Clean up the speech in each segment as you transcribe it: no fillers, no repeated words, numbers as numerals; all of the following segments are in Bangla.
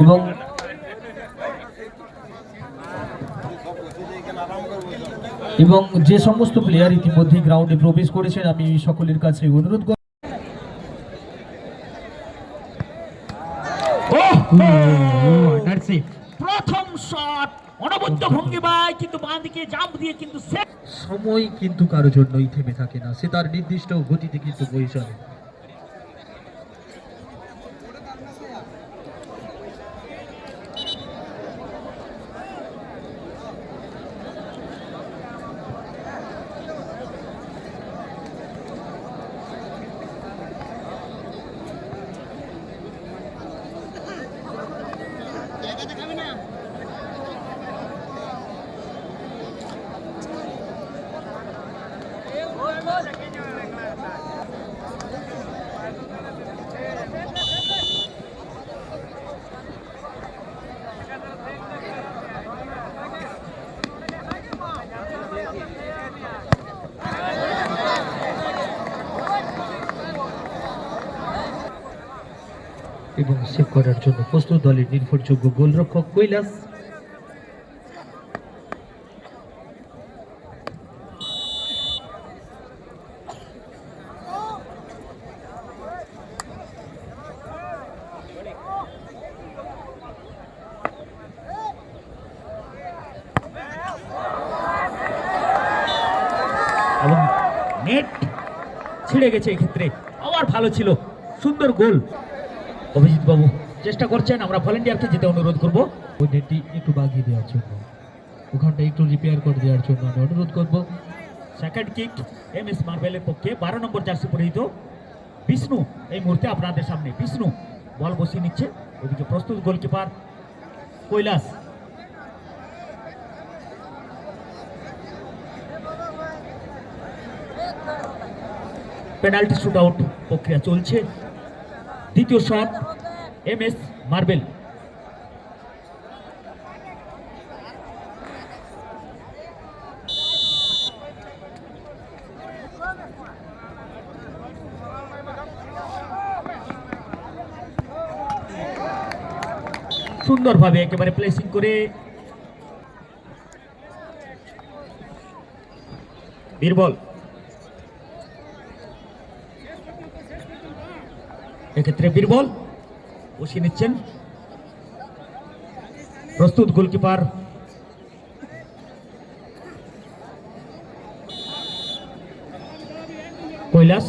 এবং যে সমস্ত প্লেয়ার ইতিমধ্যে গ্রাউন্ডে প্রবেশ করেছেন আমি সকলের কাছে অনুরোধ করব প্রথম শট অনবদ্য ভঙ্গিমায় কিন্তু বাঁ দিকে জাম্প দিয়ে কিন্তু সময় কিন্তু কারোর জন্যই থেমে থাকে না, সে তার নির্দিষ্ট গতিতে কিন্তু বয়ে চলে। এবং সেভ করার জন্য প্রস্তুত দলের নির্ভরযোগ্য গোলরক্ষক কৈলাস। এবং নেট ছিঁড়ে গেছে, এক্ষেত্রে আবার ভালো ছিল, সুন্দর গোল। অভিজিৎ বাবু চেষ্টা করছেন, আমরা ভলেন্টিয়ারকে যেতে অনুরোধ করব ওই নেটটি একটু বাগিয়ে দেওয়ার জন্য, ওখানটা একটু রিপেয়ার করে দেওয়ার জন্য আমি অনুরোধ করব। সেকেন্ড কিক এমএস মার্বেলের পক্ষে 12 নম্বর জার্সি পরিহিত বিষ্ণু এই মুহূর্তে আপনাদের সামনে। বিষ্ণু বল বসিয়ে নিচ্ছে, ওদিকে প্রস্তুত goalkeeper Kailash. Penalty shoot out প্রক্রিয়া চলছে। দ্বিতীয় শট এমএস মার্বেল। সুন্দরভাবে একেবারে প্লেসিং করে বীরবল, এক্ষেত্রে বীরবল বসিয়ে নিচ্ছেন, প্রস্তুত গোলকিপার কৈলাস।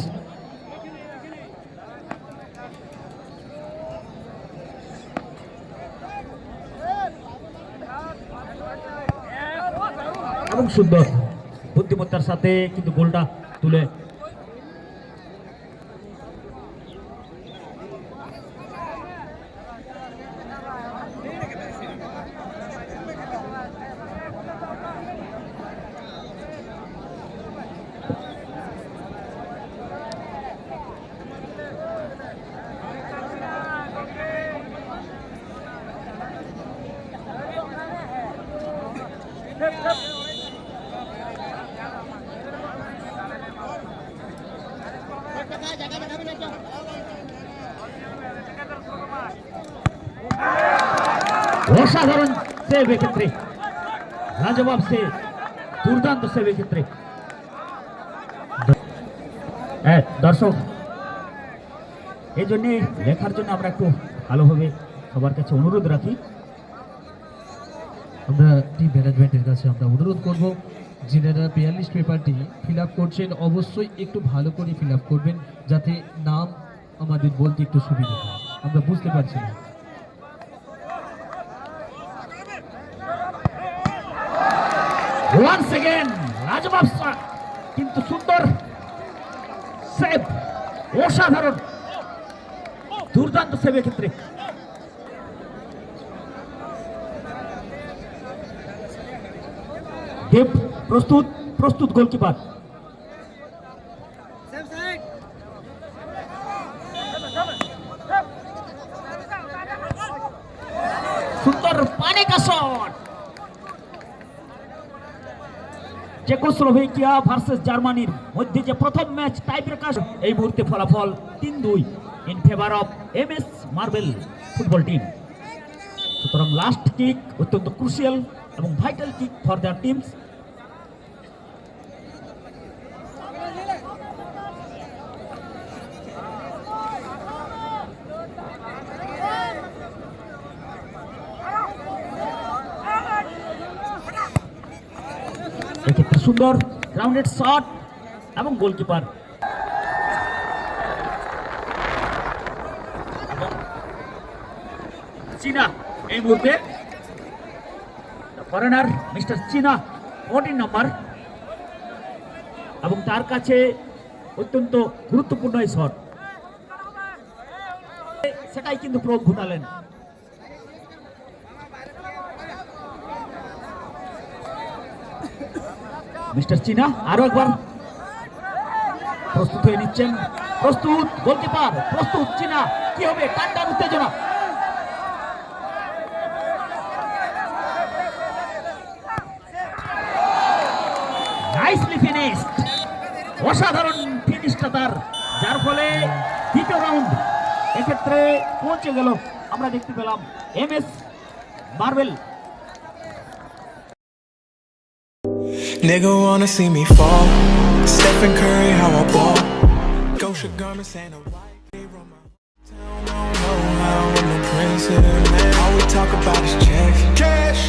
এবং সুন্দর বুদ্ধিমত্তার সাথে কিন্তু গোলটা তুলে অসাধারণ সেভ, এক্ষেত্রে লাজবাব সেভ, দুর্দান্ত সেভ এক্ষেত্রে। দর্শক এই জন্য লেখার জন্য আমরা একটু ভালোভাবে সবার কাছে অনুরোধ রাখি, আমরা টিম ম্যানেজমেন্টের কাছে আমরা অনুরোধ করব যিনারা প্লেয়ার লিস্ট পেপারটি ফিল আপ করছেন অবশ্যই একটু ভালো করে ফিল আপ করবেন, যাতে নাম আমাদের বলতে একটু সুবিধা হয়, আমরা বুঝতে পারছি না। ওয়ান্স এগেন লাজবাব শট, কিন্তু সুন্দর সেভ, অসাধারণ দুর্দান্ত সেভ এক্ষেত্রে। দেব প্রস্তুত, প্রস্তুত গোলকিপার সুন্দর পানে কা শট। চেকোস্লোভাকিয়া ভার্সেস জার্মানির মধ্যে যে প্রথম ম্যাচ টাই ব্রেকার, এই মুহূর্তে ফলাফল 3-2 in favour of MS Marble football team. সুতরাং লাস্ট কিক অত্যন্ত ক্রুশিয়াল এবং vital kick for the teams. এক্ষেত্রে সুন্দর গ্রাউন্ডেড শট এবং গোলকিপার চীনা এই মুহূর্তে ফরেনার মিস্টার চীনা 14 নম্বর, এবং তার কাছে অত্যন্ত গুরুত্বপূর্ণ এই শট, সেটাই কিন্তু প্রয়োগ ঘটালেন। মিস্টার চীনা আরো একবার প্রস্তুত হয়ে নিচ্ছেন, প্রস্তুত গোলকিপার, প্রস্তুত চীনা, কি হবে টানটান উত্তেজনা। নাইসলি ফিনিশড, অসাধারণ ফিনিশটা তার, যার ফলে দ্বিতীয় রাউন্ড এক্ষেত্রে পৌঁছে গেল। আমরা দেখতে পেলাম MS marble. Nigga wanna see me fall. Stephen Curry, how I ball. Gosha garments and a white. They run my town, don't know how I'm a prince of the man. All we talk about is checks. Cash.